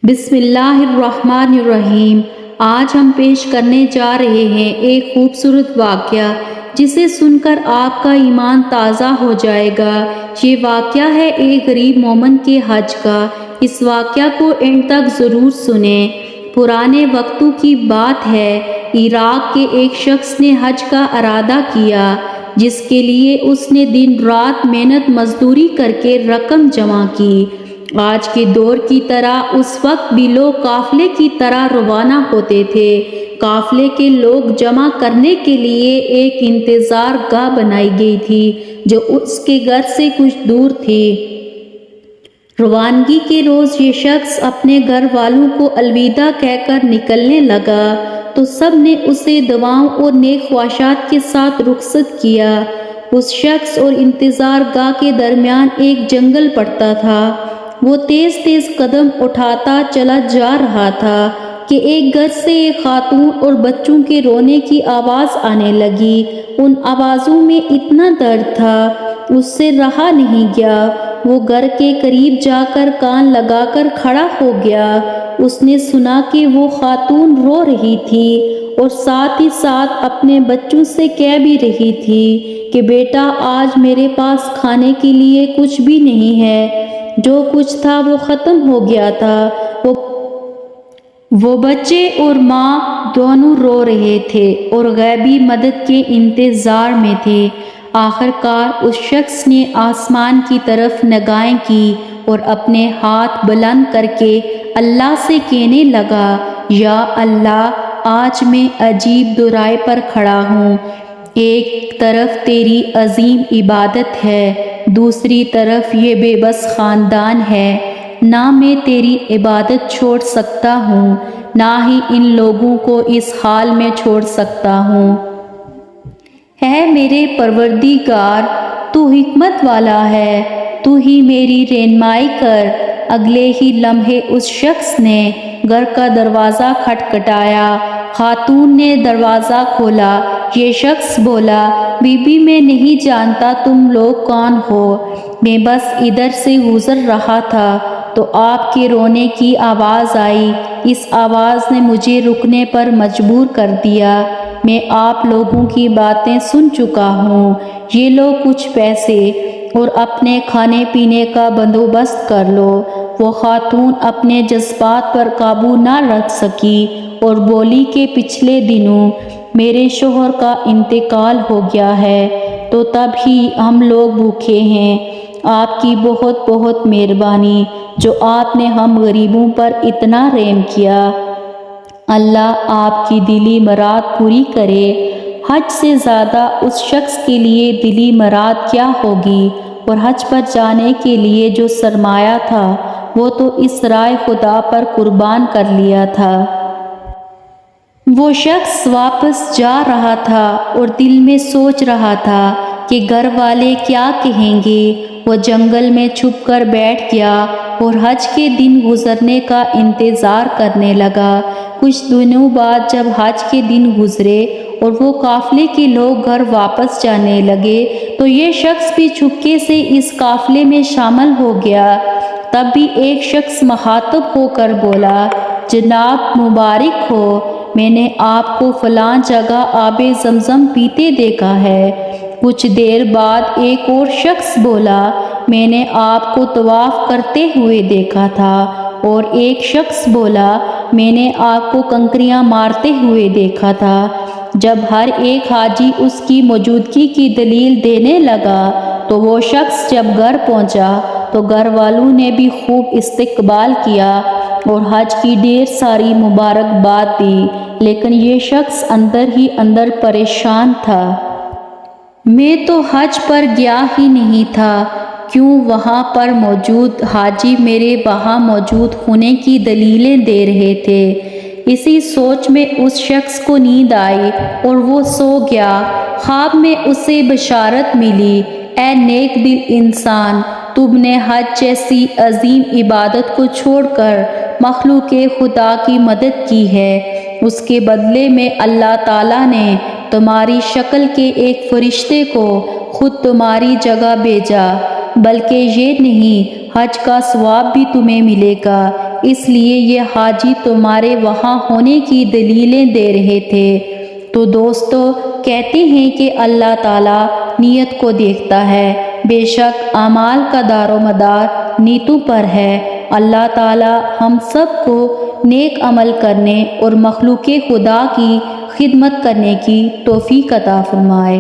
بسم اللہ الرحمن الرحیم۔ آج ہم پیش کرنے جا رہے ہیں ایک خوبصورت واقعہ جسے سن کر آپ کا ایمان تازہ ہو جائے گا۔ یہ واقعہ ہے ایک غریب مومن کے حج کا۔ اس واقعہ کو اینڈ تک ضرور سنیں۔ پرانے وقتوں کی بات ہے، عراق کے ایک شخص نے حج کا ارادہ کیا، جس کے لیے اس نے دن رات محنت مزدوری کر کے رقم جمع کی۔ آج کے دور کی طرح اس وقت بھی لوگ قافلے کی طرح روانہ ہوتے تھے۔ قافلے کے لوگ جمع کرنے کے لیے ایک انتظار گاہ بنائی گئی تھی جو اس کے گھر سے کچھ دور تھی۔ روانگی کے روز یہ شخص اپنے گھر والوں کو الوداع کہہ کر نکلنے لگا تو سب نے اسے دعاؤں اور نیک خواہشات کے ساتھ رخصت کیا۔ اس شخص اور انتظار گاہ کے درمیان ایک جنگل پڑتا تھا۔ وہ تیز تیز قدم اٹھاتا چلا جا رہا تھا کہ ایک گھر سے ایک خاتون اور بچوں کے رونے کی آواز آنے لگی۔ ان آوازوں میں اتنا درد تھا، اس سے رہا نہیں گیا۔ وہ گھر کے قریب جا کر کان لگا کر کھڑا ہو گیا۔ اس نے سنا کہ وہ خاتون رو رہی تھی اور ساتھ ہی ساتھ اپنے بچوں سے کہہ بھی رہی تھی کہ بیٹا، آج میرے پاس کھانے کے لیے کچھ بھی نہیں ہے، جو کچھ تھا وہ ختم ہو گیا تھا۔ وہ بچے اور ماں دونوں رو رہے تھے اور غیبی مدد کے انتظار میں تھے۔ آخر کار اس شخص نے آسمان کی طرف نگاہیں کی اور اپنے ہاتھ بلند کر کے اللہ سے کہنے لگا، یا اللہ، آج میں عجیب دورائے پر کھڑا ہوں۔ ایک طرف تیری عظیم عبادت ہے، دوسری طرف یہ بے بس خاندان ہے۔ نہ میں تیری عبادت چھوڑ سکتا ہوں، نہ ہی ان لوگوں کو اس حال میں چھوڑ سکتا ہوں۔ اے میرے پروردگار، تو حکمت والا ہے، تو ہی میری رہنمائی کر۔ اگلے ہی لمحے اس شخص نے گھر کا دروازہ کھٹکھٹایا۔ خاتون نے دروازہ کھولا۔ یہ شخص بولا، بی بی، میں نہیں جانتا تم لوگ کون ہو، میں بس ادھر سے گزر رہا تھا تو آپ کے رونے کی آواز آئی۔ اس آواز نے مجھے رکنے پر مجبور کر دیا۔ میں آپ لوگوں کی باتیں سن چکا ہوں، یہ لو کچھ پیسے اور اپنے کھانے پینے کا بندوبست کر لو۔ وہ خاتون اپنے جذبات پر قابو نہ رکھ سکی اور بولی کہ پچھلے دنوں میرے شوہر کا انتقال ہو گیا ہے، تو تب ہی ہم لوگ بھوکے ہیں۔ آپ کی بہت بہت مہربانی جو آپ نے ہم غریبوں پر اتنا رحم کیا۔ اللہ آپ کی دلی مراد پوری کرے۔ حج سے زیادہ اس شخص کے لیے دلی مراد کیا ہوگی، اور حج پر جانے کے لیے جو سرمایہ تھا وہ تو اس رائے خدا پر قربان کر لیا تھا۔ وہ شخص واپس جا رہا تھا اور دل میں سوچ رہا تھا کہ گھر والے کیا کہیں گے۔ وہ جنگل میں چھپ کر بیٹھ گیا اور حج کے دن گزرنے کا انتظار کرنے لگا۔ کچھ دنوں بعد جب حج کے دن گزرے اور وہ قافلے کے لوگ گھر واپس جانے لگے تو یہ شخص بھی چپکے سے اس قافلے میں شامل ہو گیا۔ تب بھی ایک شخص مخاطب ہو کر بولا، جناب مبارک ہو، میں نے آپ کو فلاں جگہ آب زمزم پیتے دیکھا ہے۔ کچھ دیر بعد ایک اور شخص بولا، میں نے آپ کو طواف کرتے ہوئے دیکھا تھا۔ اور ایک شخص بولا، میں نے آپ کو کنکریاں مارتے ہوئے دیکھا تھا۔ جب ہر ایک حاجی اس کی موجودگی کی دلیل دینے لگا تو وہ شخص جب گھر پہنچا تو گھر والوں نے بھی خوب استقبال کیا اور حج کی ڈھیر ساری مبارکباد دی، لیکن یہ شخص اندر ہی اندر پریشان تھا۔ میں تو حج پر گیا ہی نہیں تھا، کیوں وہاں پر موجود حاجی میرے وہاں موجود ہونے کی دلیلیں دے رہے تھے۔ اسی سوچ میں اس شخص کو نیند آئی اور وہ سو گیا۔ خواب میں اسے بشارت ملی، اے نیک دل انسان، تم نے حج جیسی عظیم عبادت کو چھوڑ کر مخلوق خدا کی مدد کی ہے۔ اس کے بدلے میں اللہ تعالیٰ نے تمہاری شکل کے ایک فرشتے کو خود تمہاری جگہ بھیجا۔ بلکہ یہ نہیں، حج کا ثواب بھی تمہیں ملے گا۔ اس لیے یہ حاجی تمہارے وہاں ہونے کی دلیلیں دے رہے تھے۔ تو دوستو کہتے ہیں کہ اللہ تعالیٰ نیت کو دیکھتا ہے، بے شک اعمال کا دار و مدار نیتوں پر ہے۔ اللہ تعالیٰ ہم سب کو نیک عمل کرنے اور مخلوق خدا کی خدمت کرنے کی توفیق عطا فرمائے۔